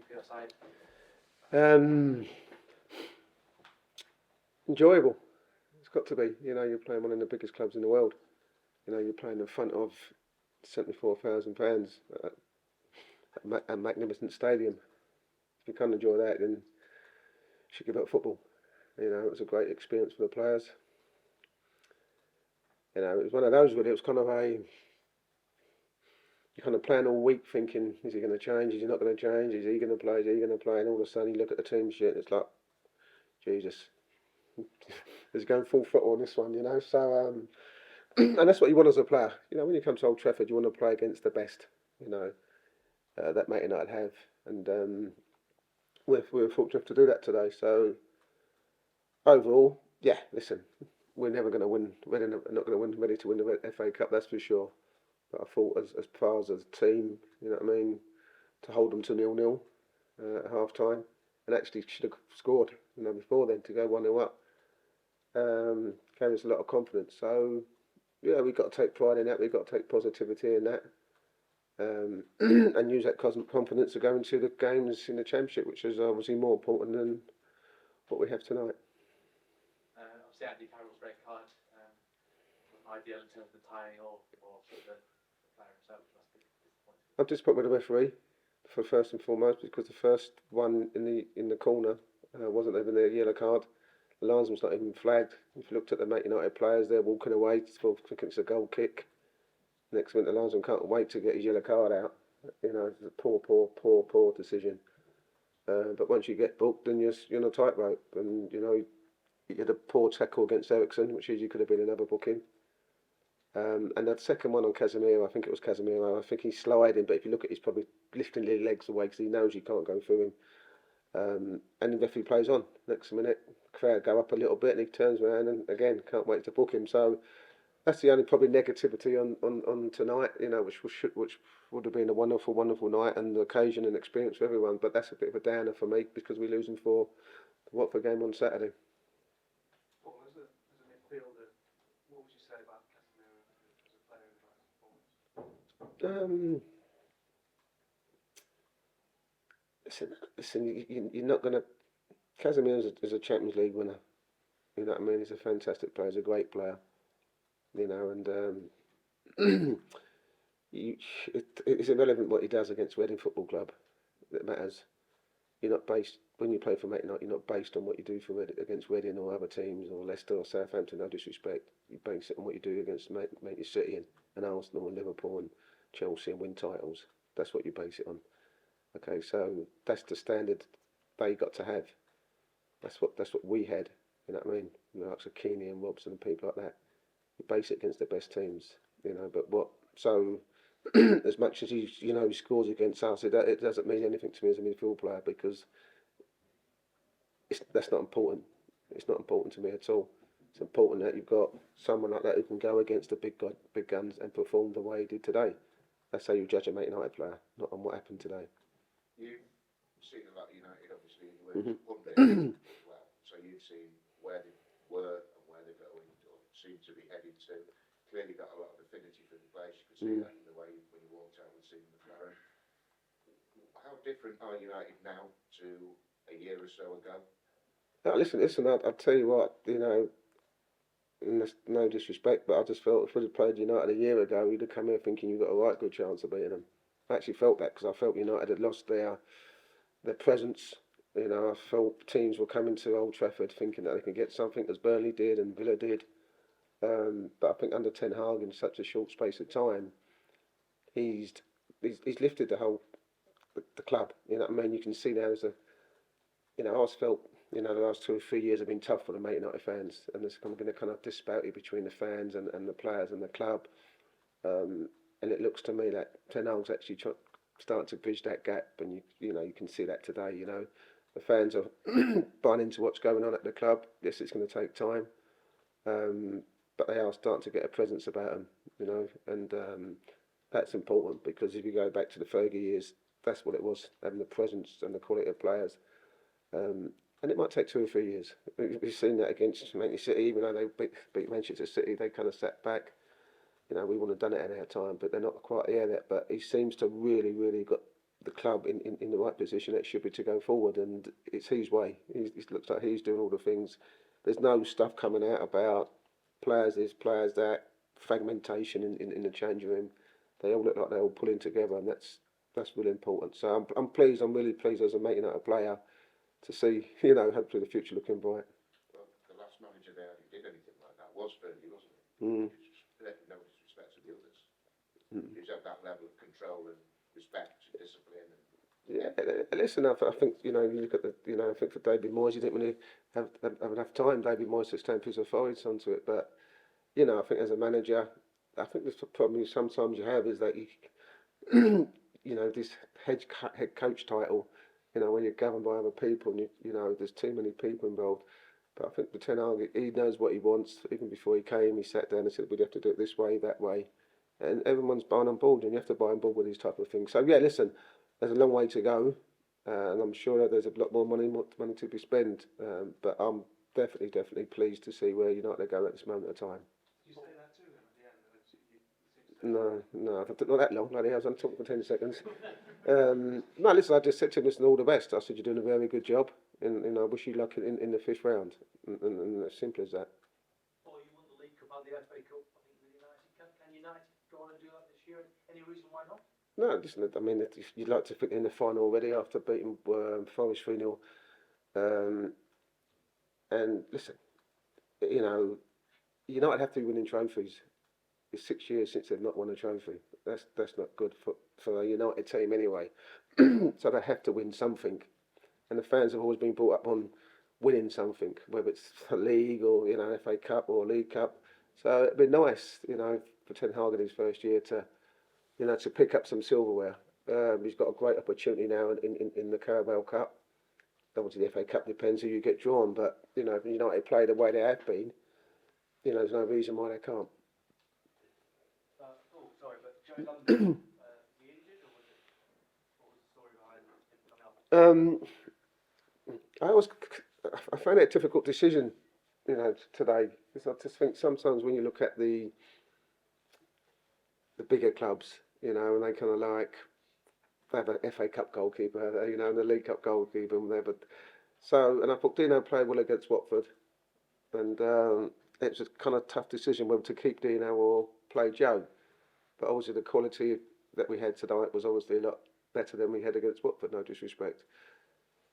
for your side? Enjoyable. It's got to be. You're playing one of the biggest clubs in the world. You're playing in front of 74,000 fans at a magnificent stadium. If you can't enjoy that, then you should give up football. It was a great experience for the players. It was one of those really. It was kind of you're kind of playing all week thinking, is he going to change? Is he not going to change? Is he going to play? Is he going to play? And all of a sudden you look at the team sheet and it's like, Jesus, he's going full throttle on this one, So, and that's what you want as a player. When you come to Old Trafford, you want to play against the best, that Man United have. And we're fortunate to do that today. So, overall, yeah, listen, we're never going to win. We're not going to win, ready to win the FA Cup, that's for sure. But I thought as far as a team, to hold them to 0-0 at half time, and actually should have scored, before then to go 1-0 up. Gave us a lot of confidence. So, yeah, we've got to take pride in that. We've got to take positivity in that, and use that confidence to go into the games in the Championship, which is obviously more important than what we have tonight. Obviously, Andy Carroll's red card wasn't ideal in terms of the timing or for the player himself, which must be disappointing. I'm disappointed with the referee, for first and foremost, because the first one in the corner wasn't even a yellow card. The linesman's not even flagged. If you looked at the Man United players, they're walking away thinking it's a goal kick. Next minute, the linesman can't wait to get his yellow card out. It's a poor decision. But once you get booked, then you're on a tightrope. And, you had a poor tackle against Eriksen, which usually could have been another booking. And that second one on Casemiro, I think it was Casemiro, I think he's sliding, but if you look at it, he's probably lifting his legs away because he knows you can't go through him. And the referee plays on. Next minute, the crowd go up a little bit and he turns around and again can't wait to book him. So that's the only probably negativity on tonight, which would have been a wonderful night and the occasion and experience for everyone. But that's a bit of a downer for me because we're losing for the Watford game on Saturday. Paul, as a midfielder, what would you say about Casemiro as a player in his performance? Listen, you're not going to... Casemiro is a Champions League winner. You know what I mean? He's a fantastic player. He's a great player. And it's irrelevant what he does against Reading Football Club. That matters. You're not based... When you play for Man United, you're not based on what you do for against Reading or other teams or Leicester or Southampton, no disrespect. You base it on what you do against Manchester City and Arsenal and Liverpool and Chelsea and win titles. That's what you base it on. Okay, so that's the standard they got to have. That's what we had. You know what I mean? Like Sakini and Robson and people like that. You base it against the best teams. But what? So as much as he scores against us, it doesn't mean anything to me as a midfield player because that's not important. It's not important to me at all. It's important that you've got someone like that who can go against the big guns and perform the way he did today. That's how you judge a Man United player, not on what happened today. You've seen a lot of United, obviously, you were pundit as well. So you've seen where they were and where they're going, or seem to be heading to. Clearly got a lot of affinity for the place. You could see that in the way when you walked out and seen the McLaren. How different are United now to a year or so ago? Listen, I'll tell you what, and there's no disrespect, but I just felt if we'd have played United a year ago, we'd have come here thinking you've got a right good chance of beating them. I actually felt that because I felt United had lost their presence. I felt teams were coming to Old Trafford thinking that they could get something, as Burnley did and Villa did. But I think under Ten Hag in such a short space of time, he's lifted the club. You know what I mean? You can see now I always felt the last 2 or 3 years have been tough for the Man United fans, and there's been a kind of disparity between the fans and the players and the club. And it looks to me that Ten Hag's actually starting to bridge that gap, and you can see that today. The fans are buying into what's going on at the club. Yes, it's going to take time, but they are starting to get a presence about them. And that's important because if you go back to the Fergie years, that's what it was, having the presence and the quality of players. And it might take 2 or 3 years. We've seen that against Manchester City, even though they beat Manchester City, they kind of sat back. We wouldn't have done it in our time, but they're not quite there yet. But he seems to really got the club in the right position it should be to go forward, and it's his way. It looks like he's doing all the things. There's no stuff coming out about players this, players that, fragmentation in the changing room. They all look like they're all pulling together, and that's really important. So I'm pleased. I'm really pleased as a Man United player to see, hopefully the future looking bright. Well, the last manager there who did anything like that was Fergie, wasn't it? Mm. No disrespect to the others. Mm. He's had that level of control and respect and discipline. Yeah, listen, I think, you look at I think for David Moyes, you didn't really have enough time, David Moyes, to stamp his authority onto it. But, I think as a manager, I think the problem sometimes you have is that you, this head coach title, when you're governed by other people and there's too many people involved. But I think the Ten Hag, he knows what he wants. Even before he came, he sat down and said, we'd have to do it this way, that way. And everyone's buying on board, and you have to buy on board with these type of things. So, yeah, listen, there's a long way to go, and I'm sure that there's a lot more money to be spent. But I'm definitely pleased to see where United are going at this moment of time. Did you say that too then at the end? No, not that long. Bloody hell, I was only talking for 10 seconds. No, listen, I just said to him, listen, all the best. I said, you're doing a very good job, and I wish you luck in the 5th round. And as simple as that. Or you won the League Cup and the FA Cup, I think, with United. Can United go on and do that this year? Any reason why not? No, listen, I mean, you'd like to think in the final already after beating Forest 3-0. And listen, United have to be winning trophies. It's 6 years since they've not won a trophy. That's not good for a United team anyway. So they have to win something. And the fans have always been brought up on winning something, whether it's a league or, FA Cup or League Cup. So it'd be nice, for Ten Hag in his first year to pick up some silverware. He's got a great opportunity now in the Carroll Cup. Obviously, the FA Cup depends who you get drawn, but if United play the way they have been, there's no reason why they can't. Sorry, but Jay Lumbley, was he injured, or what was the story behind him coming up? I found it a difficult decision, today, because I just think sometimes when you look at the bigger clubs, and they kind of they have an FA Cup goalkeeper, and a League Cup goalkeeper, and whatever. So, and I thought Dino played well against Watford, and it was a kind of tough decision whether to keep Dino or play Joe. But obviously the quality that we had tonight was obviously a lot better than we had against Watford, no disrespect.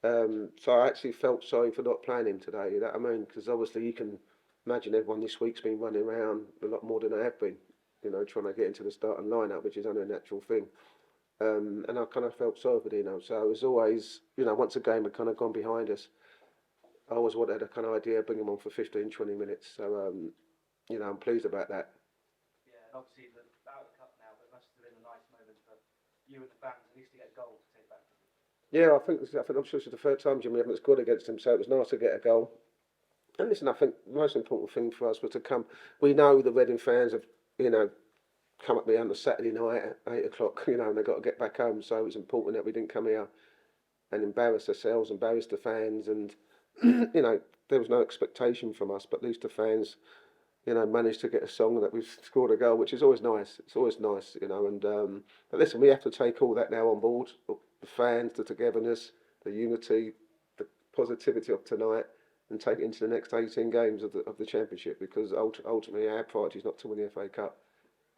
So I actually felt sorry for not playing him today, you know what I mean? Because obviously you can imagine everyone this week's been running around a lot more than they have been, trying to get into the starting lineup, which is only a natural thing. And I kind of felt sorry for Dino. So it was always, once a game had kind of gone behind us, I always wanted a kind of idea of bringing him on for 15, 20 minutes. So, I'm pleased about that. Yeah, and obviously out of the cup now, but it must have been a nice moment for you and the fans at least to get a goal to take back. Yeah, I think I'm sure this is the third time Jimmy haven't scored against him, so it was nice to get a goal. And listen, I think the most important thing for us was to come. We know the Reading fans have, come up here on a Saturday night at 8 o'clock, and they've got to get back home. So it was important that we didn't come here and embarrass ourselves, embarrass the fans, and there was no expectation from us, but at least the fans, managed to get a song that we've scored a goal, which is always nice. It's always nice, and but listen, we have to take all that now on board. The fans, the togetherness, the unity, the positivity of tonight, and take it into the next 18 games of the Championship, because ultimately our priority is not to win the FA Cup,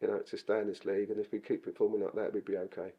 to stay in this league, and if we keep performing like that, we'd be okay.